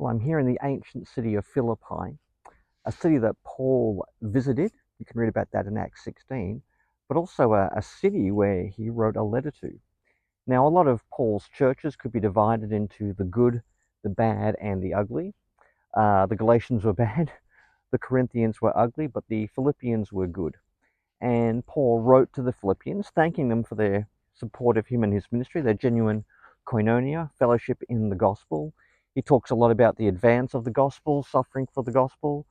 Well, I'm here in the ancient city of Philippi, a city that Paul visited. You can read about that in Acts 16, but also a city where he wrote a letter to. Now, a lot of Paul's churches could be divided into the good, the bad, and the ugly. The Galatians were bad, the Corinthians were ugly, but the Philippians were good. And Paul wrote to the Philippians, thanking them for their support of him and his ministry, their genuine koinonia, fellowship in the gospel. He talks a lot about the advance of the gospel, suffering for the gospel,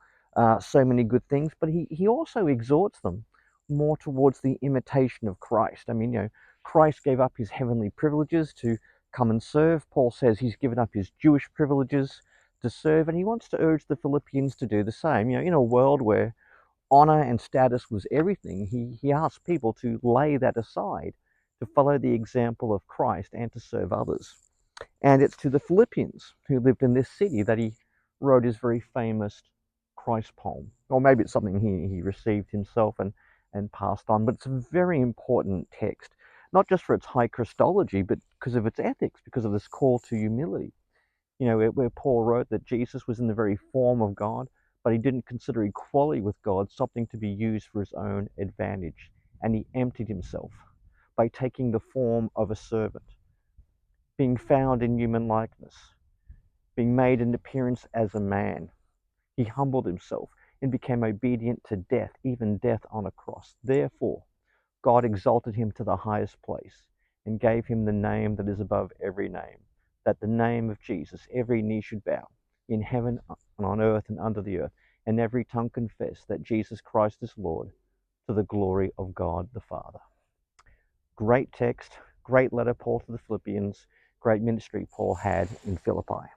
so many good things, but he also exhorts them more towards the imitation of Christ. I mean, Christ gave up his heavenly privileges to come and serve. Paul says he's given up his Jewish privileges to serve, and he wants to urge the Philippians to do the same. In a world where honor and status was everything, he asked people to lay that aside, to follow the example of Christ and to serve others. And it's to the Philippians who lived in this city that he wrote his very famous Christ poem. Or maybe it's something he received himself and passed on, but it's a very important text, not just for its high Christology, but because of its ethics, because of this call to humility. Where Paul wrote that Jesus was in the very form of God, but he didn't consider equality with God something to be used for his own advantage. And he emptied himself by taking the form of a servant, being found in human likeness, being made in appearance as a man. He humbled himself and became obedient to death, even death on a cross. Therefore, God exalted him to the highest place and gave him the name that is above every name, that the name of Jesus every knee should bow, in heaven and on earth and under the earth, and every tongue confess that Jesus Christ is Lord, to the glory of God the Father. Great text, great letter Paul to the Philippians, great ministry Paul had in Philippi.